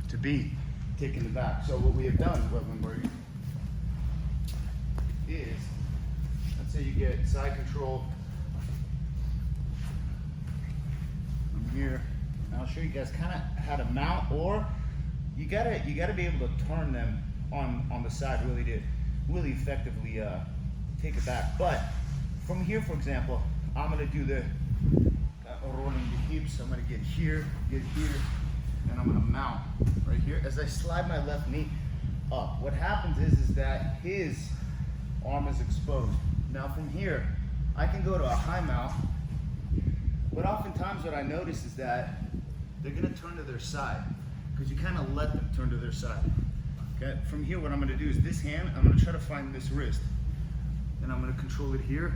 to be taking the back. So what we have done, is, let's say you get side control from here. And I'll show you guys kind of how to mount, or you gotta be able to turn them on the side really effectively take it back. But from here, for example, I'm gonna do the rolling the hips. I'm gonna get here, and I'm gonna mount right here as I slide my left knee up. What happens is that his arm is exposed. Now from here, I can go to a high mount, but oftentimes what I notice is that they're gonna turn to their side because you kind of let them turn to their side. Okay, from here what I'm gonna do is this hand, I'm gonna try to find this wrist, and I'm gonna control it here.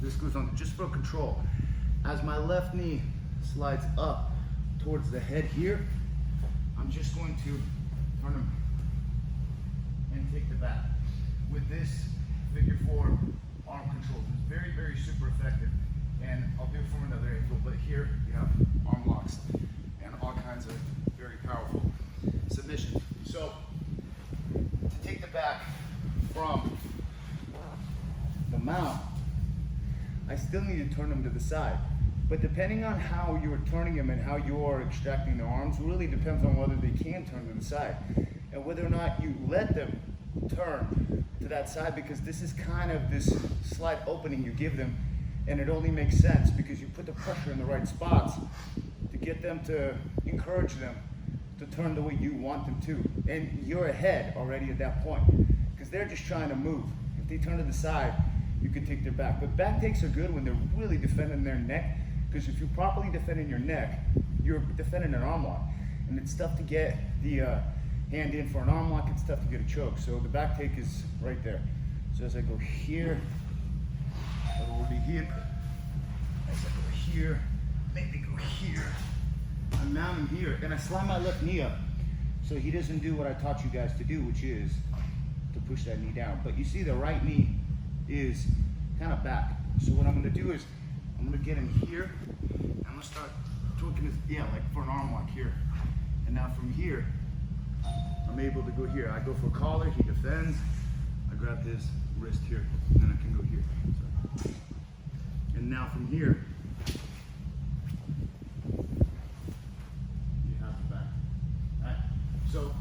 This goes on just for control. As my left knee slides up towards the head here, I'm just going to turn them and take the back. With this figure 4 arm control, it's very, very super effective. And I'll do it from another angle, but here you have arm locks and all kinds of very powerful submission. So to take the back from the mount, I still need to turn them to the side. But depending on how you're turning them and how you're extracting the arms really depends on whether they can turn to the side and whether or not you let them turn to that side, because this is kind of this slight opening you give them, and it only makes sense because you put the pressure in the right spots to get them to encourage them to turn the way you want them to. And you're ahead already at that point because they're just trying to move. If they turn to the side, you can take their back. But back takes are good when they're really defending their neck, because if you're properly defending your neck, you're defending an arm lock. And it's tough to get the hand in for an arm lock, it's tough to get a choke. So the back take is right there. So as I go here, I roll the hip, as I go here, maybe go here, I'm mounting here, and I slide my left knee up so he doesn't do what I taught you guys to do, which is to push that knee down. But you see the right knee is kind of back. So what I'm gonna do is, I'm gonna get him here, I'm gonna start twerking his, like for an arm lock here. And now from here, I'm able to go here. I go for a collar, he defends, I grab his wrist here, and then I can go here. So, and now from here, you have the back. All right. So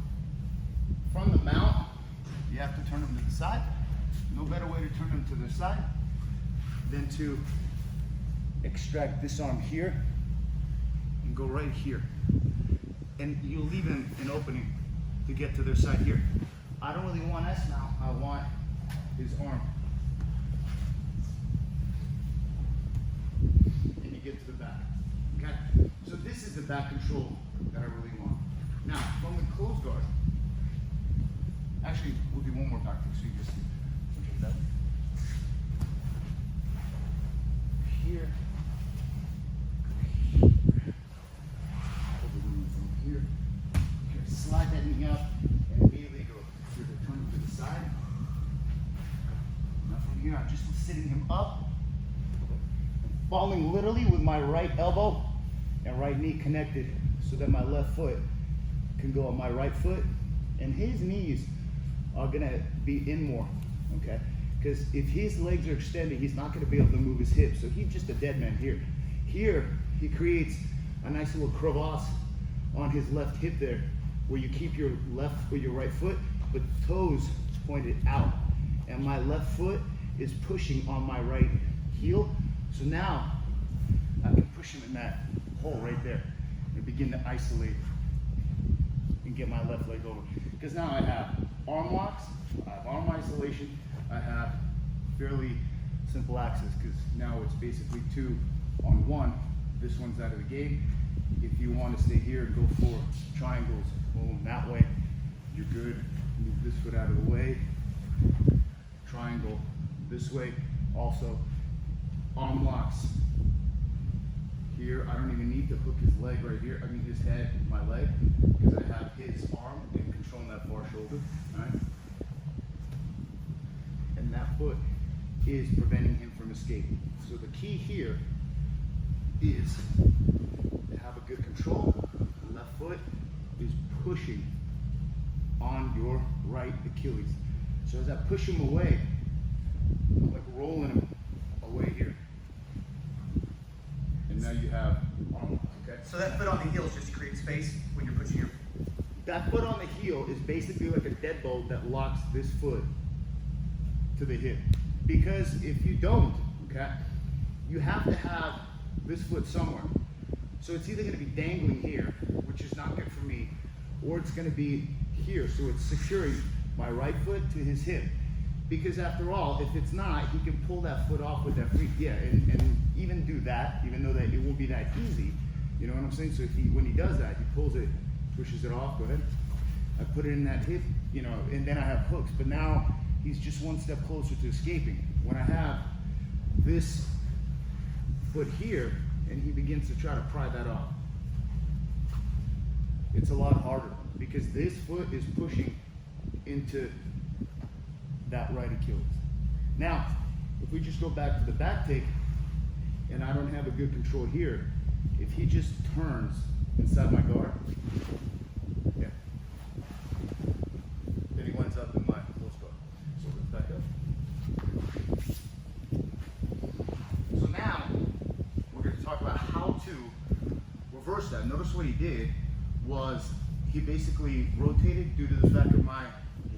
from the mount, you have to turn them to the side. No better way to turn them to the side than to extract this arm here and go right here. And you leave an opening to get to their side here. I don't really want S now, I want his arm. And you get to the back, okay? So this is the back control that I really want. Now, from the close guard, actually, we'll do one more back kick so you just see. Okay, that. Here. Here. Slide that knee up and immediately go to the turn to the side. Now from here, I'm just sitting him up, falling literally with my right elbow and right knee connected so that my left foot can go on my right foot, and his knees are gonna be in more, okay? Because if his legs are extended, he's not gonna be able to move his hips, so he's just a dead man here. Here, he creates a nice little crevasse on his left hip there, where you keep your left or your right foot, but toes pointed out. And my left foot is pushing on my right heel. So now I can push him in that hole right there and begin to isolate and get my left leg over. Because now I have arm locks, I have arm isolation, I have fairly simple access, because now it's basically 2 on 1. This one's out of the game. If you want to stay here and go for triangles, boom, that way, you're good. Move this foot out of the way. Triangle this way. Also, arm locks here. I don't even need to hook his leg right here. I mean his head, my leg, because I have his arm and controlling that far shoulder. All right? And that foot is preventing him from escaping. So the key here is to have a good control. The left foot is pushing on your right Achilles. So as I push him away, I'm like rolling him away here. And now you have arm lock, okay? So that foot on the heel is just to create space when you're pushing your... That foot on the heel is basically like a deadbolt that locks this foot to the hip. Because if you don't, okay, you have to have this foot somewhere. So it's either going to be dangling here, which is not good for me, or it's going to be here, so it's securing my right foot to his hip. Because after all, if it's not, he can pull that foot off with that free, yeah, and even do that, even though that it won't be that easy, you know what I'm saying? So if when he does that, he pulls it, pushes it off, go ahead. I put it in that hip, you know, and then I have hooks, but now he's just one step closer to escaping. When I have this foot here, and he begins to try to pry that off, it's a lot harder because this foot is pushing into that right Achilles. Now, if we just go back to the back take, and I don't have a good control here, if he just turns inside my guard, yeah, then he winds up in my close guard. So let's back up. So now, we're going to talk about how to reverse that. Notice what he did was he basically rotated due to the fact of my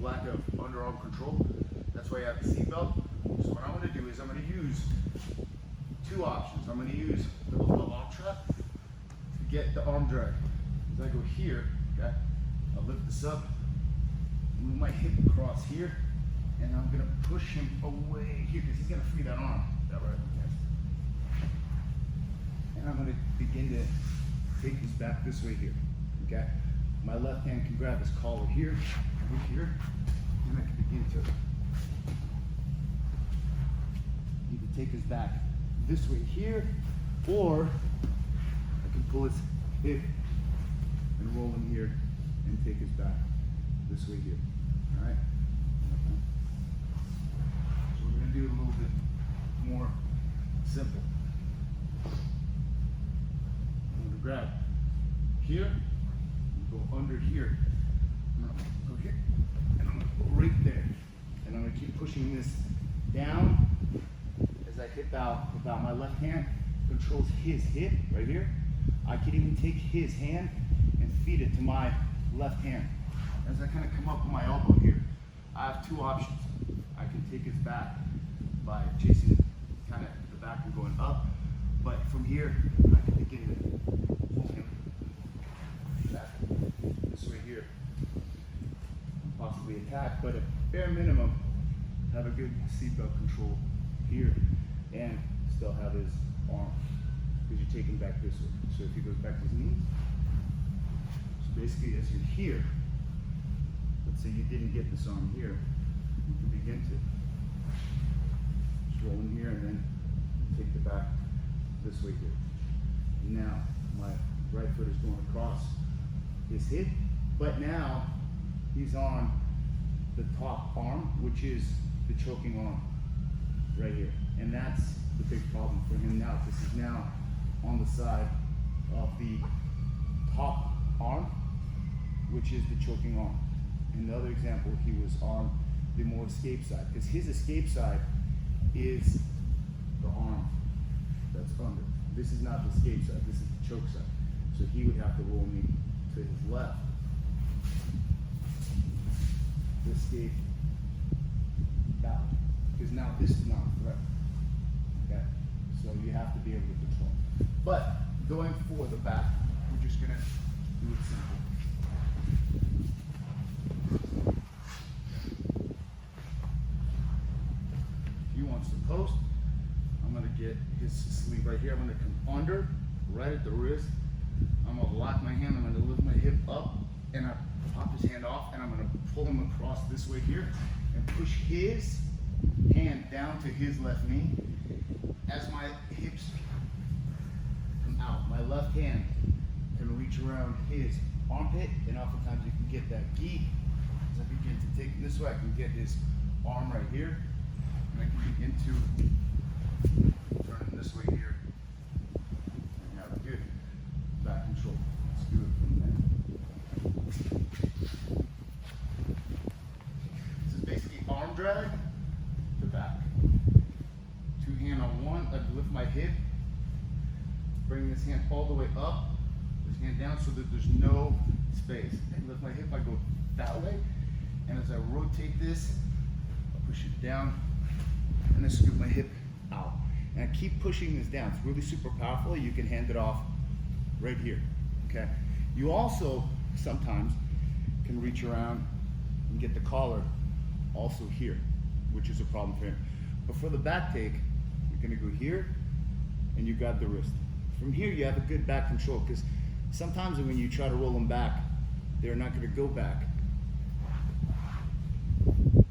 lack of underarm control. That's why I have the seatbelt. So what I'm going to do is I'm going to use two options. I'm going to use the Lapel arm trap to get the arm drag. As I go here, okay, I'll lift this up, move my hip across here, and I'm going to push him away here because he's going to free that arm, that right hand. And I'm going to begin to take his back this way here, okay? My left hand can grab his collar here, over here, and I can begin to either take his back this way here, or I can pull his hip and roll him here and take his back this way here. All right? So we're going to do it a little bit more simple. I'm going to grab here, go under here, I'm going to go here, and I'm going to go right there. And I'm going to keep pushing this down as I hip out. My left hand controls his hip right here. I can even take his hand and feed it to my left hand. As I kind of come up with my elbow here, I have two options. I can take his back by chasing kind of the back and going up, but from here, I can begin to pull him back this way here, and possibly attack, but at bare minimum, have a good seatbelt control here and still have his arm, because you're taking back this way. So if he goes back to his knees, so basically as you're here, let's say you didn't get this arm here, you can begin to just roll in here and then take the back this way here. Now my right foot is going across his hip, but now he's on the top arm, which is the choking arm right here. And that's the big problem for him now. This is now on the side of the top arm, which is the choking arm. In the other example, he was on the more escape side, because his escape side is the arm that's under. This is not the escape side, this is the choke side. So he would have to roll me to his left. The escape that way, because now this is not a threat. Okay, so you have to be able to control. But going for the back, we're just gonna do it simple. If he wants to post, I'm gonna get his sleeve right here. I'm gonna come under, right at the wrist. I'm gonna lock my hand. I'm gonna lift my hip up, and I pop his hand off, and I'm gonna pull him across this way here, and push his hand down to his left knee. As my hips come out, my left hand can reach around his armpit, and oftentimes you can get that gi. As I begin to take this way, I can get his arm right here, and I can begin to turn him this way here, and have a good back control. Let's do it from there. drag to back. Two hand on one, I lift my hip, bring this hand all the way up, this hand down so that there's no space. And lift my hip, I go that way, and as I rotate this, I push it down, and I scoop my hip out. And I keep pushing this down. It's really super powerful. You can hand it off right here, okay? You also sometimes can reach around and get the collar also here, which is a problem for him. But for the back take, you're gonna go here and you grab the wrist. From here, you have a good back control because sometimes when you try to roll them back, they're not gonna go back. And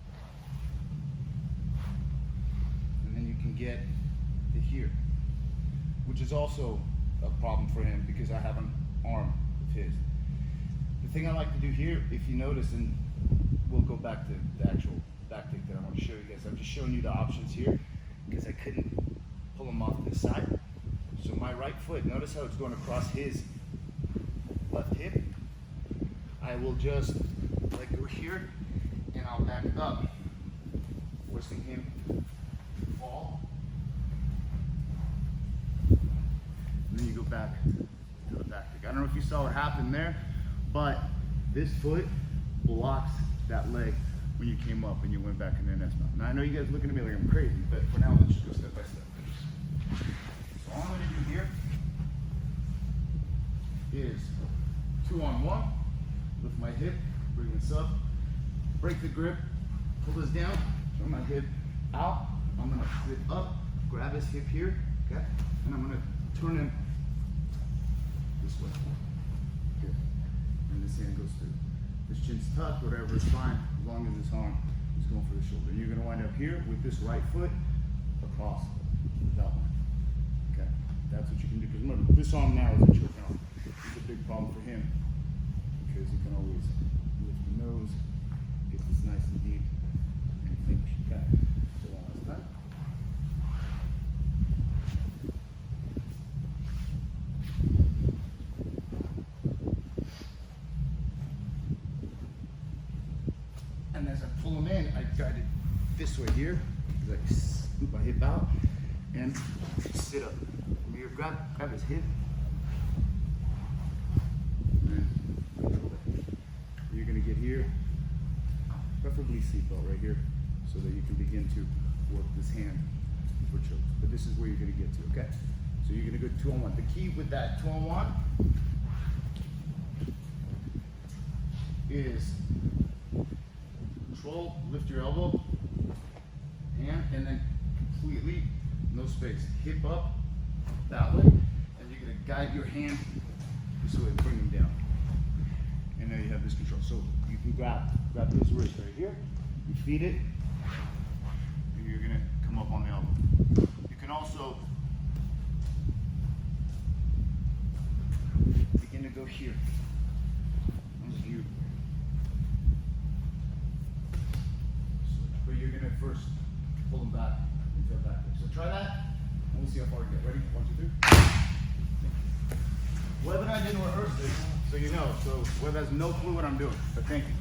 then you can get to here, which is also a problem for him because I have an arm of his. The thing I like to do here, if you notice, and we'll go back to the actual back take that I want to show you guys. I'm just showing you the options here because I couldn't pull them off this side. So my right foot, notice how it's going across his left hip. I will just let go here and I'll back up, forcing him to fall. And then you go back to the back kick. I don't know if you saw what happened there, but this foot blocks that leg when you came up and you went back in the S mount. Now I know you guys are looking at me like I'm crazy, but for now let's just go step by step. So all I'm gonna do here is 2-on-1, lift my hip, bring this up, break the grip, pull this down, turn my hip out. I'm gonna flip up, grab his hip here, okay? And I'm gonna turn him this way. Good. And this hand goes through. This chin's tucked, whatever is fine, as long as this arm is going for the shoulder. You're gonna wind up here with this right foot across that one. Okay, that's what you can do. Because remember, this arm now is a choke arm. It's a big problem for him because he can always lift the nose, get this nice and deep, and finish. Okay, so one last time. And as I pull him in, I guide it this way here, because I scoop my hip out and sit up. From here, grab his hip, and control it. You're gonna get here, preferably seatbelt right here, so that you can begin to work this hand for choke. But this is where you're gonna get to, okay? So you're gonna go 2-on-1. The key with that 2-on-1 is control, lift your elbow, hand, and then completely, no space. Hip up that way, and you're gonna guide your hand this way, bring them down. And now you have this control. So you can grab this wrist right here, you feed it, and you're gonna come up on the elbow. You can also begin to go here. You. But you're gonna first pull them back and feel back. So try that, and we'll see how far we get. Ready? 1, 2, 3. Web and I didn't rehearse this, so you know. So Web has no clue what I'm doing, but thank you.